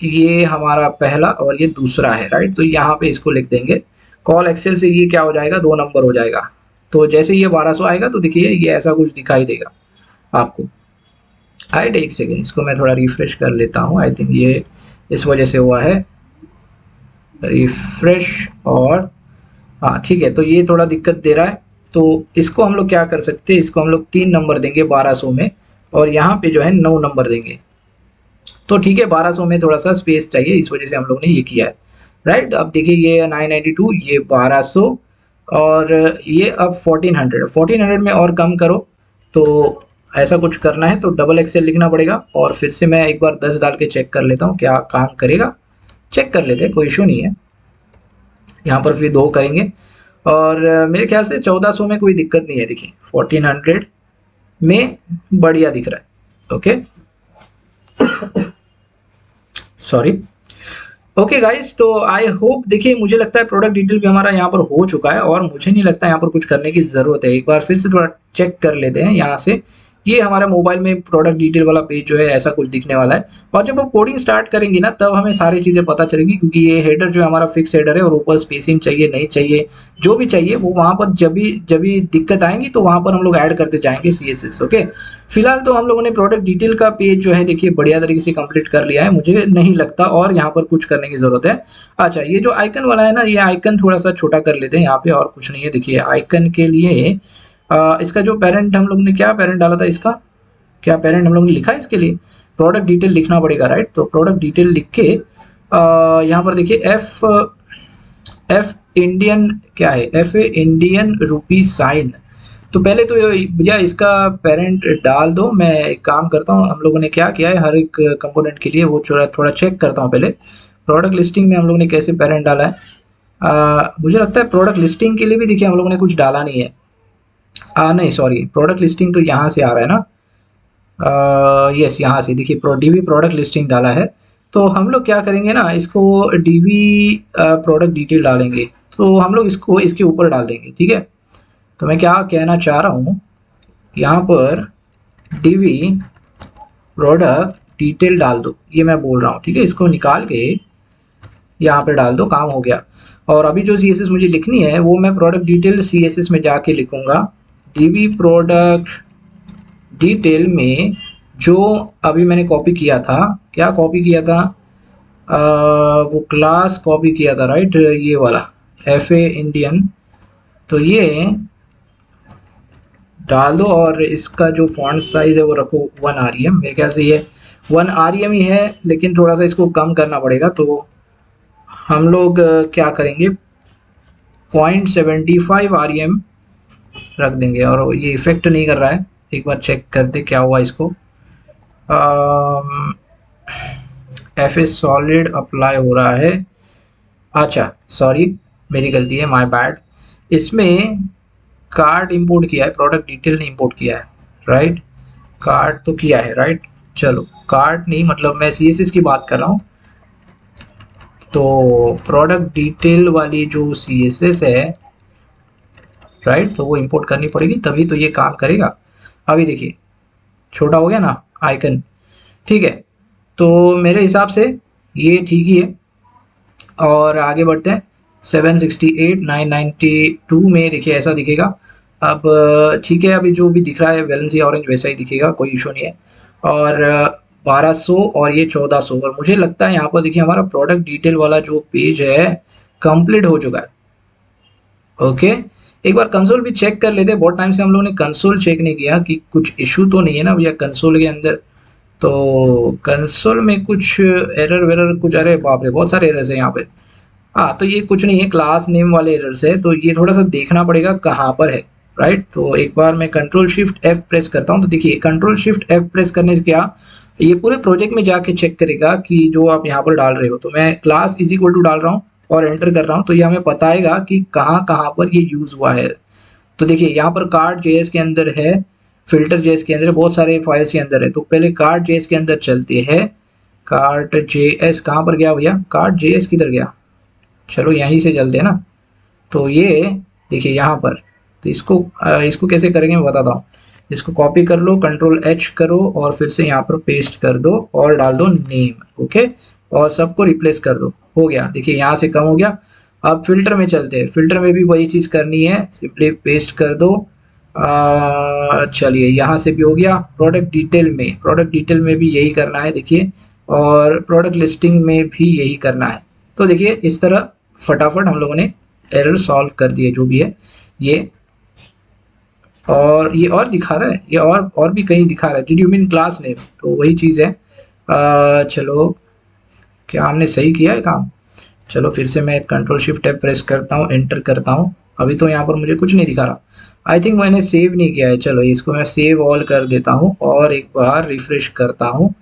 Speaker 1: ये हमारा पहला और ये दूसरा है, राइट। तो यहाँ पे इसको लिख देंगे call-excel से, ये क्या हो जाएगा, 2 नंबर हो जाएगा। तो जैसे ये 1200 आएगा तो देखिए ये ऐसा कुछ दिखाई देगा आपको, राइट। एक सेकेंड, इसको मैं थोड़ा रिफ्रेश कर लेता हूँ, आई थिंक ये इस वजह से हुआ है, रिफ्रेश। और हाँ ठीक है, तो ये थोड़ा दिक्कत दे रहा है। तो इसको हम लोग क्या कर सकते हैं, इसको हम लोग 3 नंबर देंगे 1200 में, और यहाँ पे जो है 9 नंबर देंगे। तो ठीक है, 1200 में थोड़ा सा स्पेस चाहिए, इस वजह से हम लोग ने ये किया है, राइट। अब देखिए ये 992, ये 1200, और ये अब 1400 में और कम करो। तो ऐसा कुछ करना है तो XXL लिखना पड़ेगा, और फिर से मैं एक बार 10 डाल के चेक कर लेता हूँ क्या काम करेगा, चेक कर लेते हैं, कोई इशू नहीं है। यहाँ पर फिर 2 करेंगे और मेरे ख्याल से 1400 में कोई दिक्कत नहीं है। देखिए 1400 में बढ़िया दिख रहा है। Okay sorry. ओके गाइस, तो आई होप, देखिए मुझे लगता है प्रोडक्ट डिटेल भी हमारा यहाँ पर हो चुका है और मुझे नहीं लगता यहाँ पर कुछ करने की ज़रूरत है। एक बार फिर से थोड़ा चेक कर लेते हैं यहाँ से। ये हमारा मोबाइल में प्रोडक्ट डिटेल वाला पेज जो है ऐसा कुछ दिखने वाला है और जब हम कोडिंग स्टार्ट करेंगे ना तब हमें सारी चीज़ें पता चलेंगी, क्योंकि ये हेडर जो है हमारा फिक्स हेडर है और ऊपर स्पेसिंग चाहिए नहीं चाहिए, जो भी चाहिए वो वहाँ पर जब भी दिक्कत आएंगी तो वहाँ पर हम लोग ऐड करते जाएंगे CSS। ओके, फिलहाल तो हम लोगों ने प्रोडक्ट डिटेल का पेज जो है देखिए बढ़िया तरीके से कंप्लीट कर लिया है, मुझे नहीं लगता और यहाँ पर कुछ करने की ज़रूरत है। अच्छा, ये जो आइकन वाला है ना, ये आइकन थोड़ा सा छोटा कर लेते हैं यहाँ पे, और कुछ नहीं है। देखिए आइकन के लिए इसका जो पेरेंट हम लोग ने क्या पेरेंट डाला था, इसका क्या पेरेंट हम लोग ने लिखा है, इसके लिए प्रोडक्ट डिटेल लिखना पड़ेगा राइट। तो प्रोडक्ट डिटेल लिख के यहाँ पर देखिए एफ इंडियन क्या है, एफ इंडियन रुपी साइन। तो पहले तो भैया इसका पेरेंट डाल दो। मैं एक काम करता हूँ, हम लोगों ने क्या किया है हर एक कंपोनेंट के लिए वो थोड़ा चेक करता हूँ पहले। प्रोडक्ट लिस्टिंग में हम लोगों ने कैसे पेरेंट डाला है, मुझे लगता है प्रोडक्ट लिस्टिंग के लिए भी देखिए हम लोगों ने कुछ डाला नहीं है। नहीं सॉरी, प्रोडक्ट लिस्टिंग तो यहाँ से आ रहा है ना। यस, यहाँ से देखिए डीवी प्रोडक्ट लिस्टिंग डाला है। तो हम लोग क्या करेंगे ना, इसको डीवी प्रोडक्ट डिटेल डालेंगे, तो हम लोग इसको इसके ऊपर डाल देंगे। ठीक है, तो मैं क्या कहना चाह रहा हूँ, यहाँ पर डीवी प्रोडक्ट डिटेल डाल दो, ये मैं बोल रहा हूँ। ठीक है, इसको निकाल के यहाँ पे डाल दो, काम हो गया। और अभी जो CSS मुझे लिखनी है वो मैं प्रोडक्ट डिटेल CSS में जाके लिखूंगा। डीवी प्रोडक्ट डिटेल में जो अभी मैंने कॉपी किया था, क्या कॉपी किया था, वो क्लास कॉपी किया था राइट, ये वाला FA इंडियन। तो ये डाल दो और इसका जो फॉन्ट साइज है वो रखो 1 REM। मेरे ख्याल से ये 1 REM ही है, लेकिन थोड़ा सा इसको कम करना पड़ेगा। तो हम लोग क्या करेंगे, 0.75 REM रख देंगे। और ये इफेक्ट नहीं कर रहा है, एक बार चेक करते क्या हुआ इसको। FA सॉलिड अप्लाई हो रहा है। अच्छा सॉरी, मेरी गलती है, माय बैड। इसमें कार्ड इंपोर्ट किया है, प्रोडक्ट डिटेल नहीं इंपोर्ट किया है राइट। कार्ड तो किया है राइट, चलो कार्ड नहीं, मतलब मैं CSS की बात कर रहा हूँ। तो प्रोडक्ट डिटेल वाली जो CSS है राइट, तो वो इंपोर्ट करनी पड़ेगी तभी तो ये काम करेगा। अभी देखिए छोटा हो गया ना आइकन। ठीक है, तो मेरे हिसाब से ये ठीक ही है और आगे बढ़ते हैं। 768 992 में देखिए ऐसा दिखेगा। अब ठीक है, अभी जो भी दिख रहा है वैलेंसी ऑरेंज वैसा ही दिखेगा, कोई इशू नहीं है। और 1200 और ये 1400, और मुझे लगता है यहाँ पर देखिए हमारा प्रोडक्ट डिटेल वाला जो पेज है कंप्लीट हो चुका है। ओके, एक बार कंसोल भी चेक कर लेते हैं, बहुत टाइम से हम लोगों ने कंसोल चेक नहीं किया कि कुछ इशू तो नहीं है ना भैया कंसोल के अंदर। तो कंसोल में कुछ एरर वेरर कुछ, अरे बाप रे बहुत सारे एरर्स है यहाँ पे। हाँ, तो ये कुछ नहीं है, क्लास नेम वाले एरर्स है, तो ये थोड़ा सा देखना पड़ेगा कहाँ पर है राइट। तो एक बार मैं Ctrl+Shift+F प्रेस करता हूँ, तो देखिए Ctrl+Shift+F प्रेस करने से क्या, ये पूरे प्रोजेक्ट में जाके चेक करेगा कि जो आप यहाँ पर डाल रहे हो। तो मैं क्लास इज इक्वल टू डाल रहा हूँ और एंटर कर रहा हूँ, तो ये हमें बताएगा कि कहाँ कहाँ पर ये यूज़ हुआ है। तो देखिए यहाँ पर Card.js के अंदर है, Filter.js के अंदर, बहुत सारे फाइल्स के अंदर है। तो पहले Card.js के अंदर चलते हैं। Card.js कहाँ पर गया भैया, Card.js किधर गया, चलो यहीं से चलते हैं ना। तो ये देखिए यहाँ पर, तो इसको कैसे करेंगे मैं बताता हूँ। इसको कॉपी कर लो, Ctrl+H करो और फिर से यहाँ पर पेस्ट कर दो और डाल दो नेम। ओके, और सबको रिप्लेस कर दो, हो गया। देखिए यहाँ से कम हो गया। अब फिल्टर में चलते हैं, फिल्टर में भी वही चीज़ करनी है, सिंपली पेस्ट कर दो। चलिए यहाँ से भी हो गया। प्रोडक्ट डिटेल में भी यही करना है देखिए, और प्रोडक्ट लिस्टिंग में भी यही करना है। तो देखिए इस तरह फटाफट हम लोगों ने एरर सॉल्व कर दिए जो भी है ये। और ये और दिखा रहा है, ये और भी कहीं दिखा रहा है, did you mean class name, तो वही चीज़ है। चलो क्या हमने सही किया है काम। चलो फिर से मैं Ctrl+Shift+F प्रेस करता हूँ, एंटर करता हूँ। अभी तो यहाँ पर मुझे कुछ नहीं दिखा रहा, आई थिंक मैंने सेव नहीं किया है। चलो इसको मैं सेव ऑल कर देता हूँ और एक बार रिफ्रेश करता हूँ।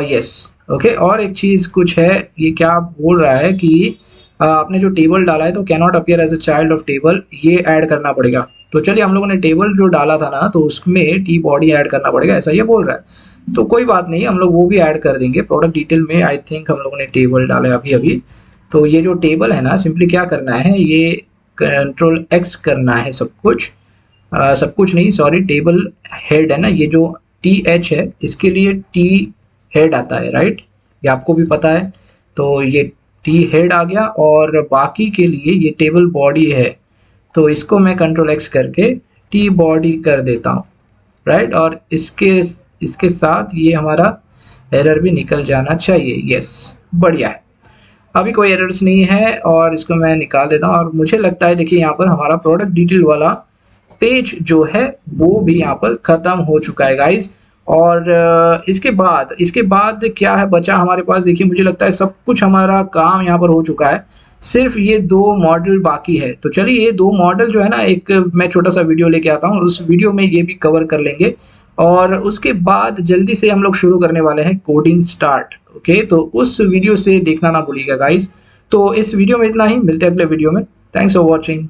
Speaker 1: यस ओके, और एक चीज़ कुछ है, ये क्या बोल रहा है कि आपने जो टेबल डाला है तो cannot appear as a child of table, ये ऐड करना पड़ेगा। तो चलिए हम लोगों ने टेबल जो डाला था ना, तो उसमें टी बॉडी ऐड करना पड़ेगा, ऐसा ये बोल रहा है। तो कोई बात नहीं, हम लोग वो भी ऐड कर देंगे। प्रोडक्ट डिटेल में आई थिंक हम लोगों ने टेबल डाला है अभी अभी। तो ये जो टेबल है ना, सिंपली क्या करना है, ये कंट्रोल एक्स करना है सब कुछ, सब कुछ नहीं सॉरी, टेबल हेड है ना, ये जो टी एच है इसके लिए टी हेड आता है, राइट, ये आपको भी पता है। तो ये टी हेड आ गया, और बाकी के लिए ये टेबल बॉडी है, तो इसको मैं कंट्रोल एक्स करके टी बॉडी कर देता हूँ, राइट। और इसके साथ ये हमारा एरर भी निकल जाना चाहिए। यस, बढ़िया है, अभी कोई एरर्स नहीं है, और इसको मैं निकाल देता हूँ। और मुझे लगता है देखिए यहाँ पर हमारा प्रोडक्ट डिटेल वाला पेज जो है वो भी यहाँ पर ख़त्म हो चुका है गाइस। और इसके बाद क्या है बचा हमारे पास, देखिए मुझे लगता है सब कुछ हमारा काम यहाँ पर हो चुका है, सिर्फ ये 2 मॉडल बाकी है। तो चलिए ये 2 मॉडल जो है ना, एक मैं छोटा सा वीडियो लेके आता हूँ, उस वीडियो में ये भी कवर कर लेंगे, और उसके बाद जल्दी से हम लोग शुरू करने वाले हैं कोडिंग स्टार्ट। ओके, तो उस वीडियो से देखना ना भूलिएगा गाइस। तो इस वीडियो में इतना ही, मिलते हैं अगले वीडियो में। Thanks for watching.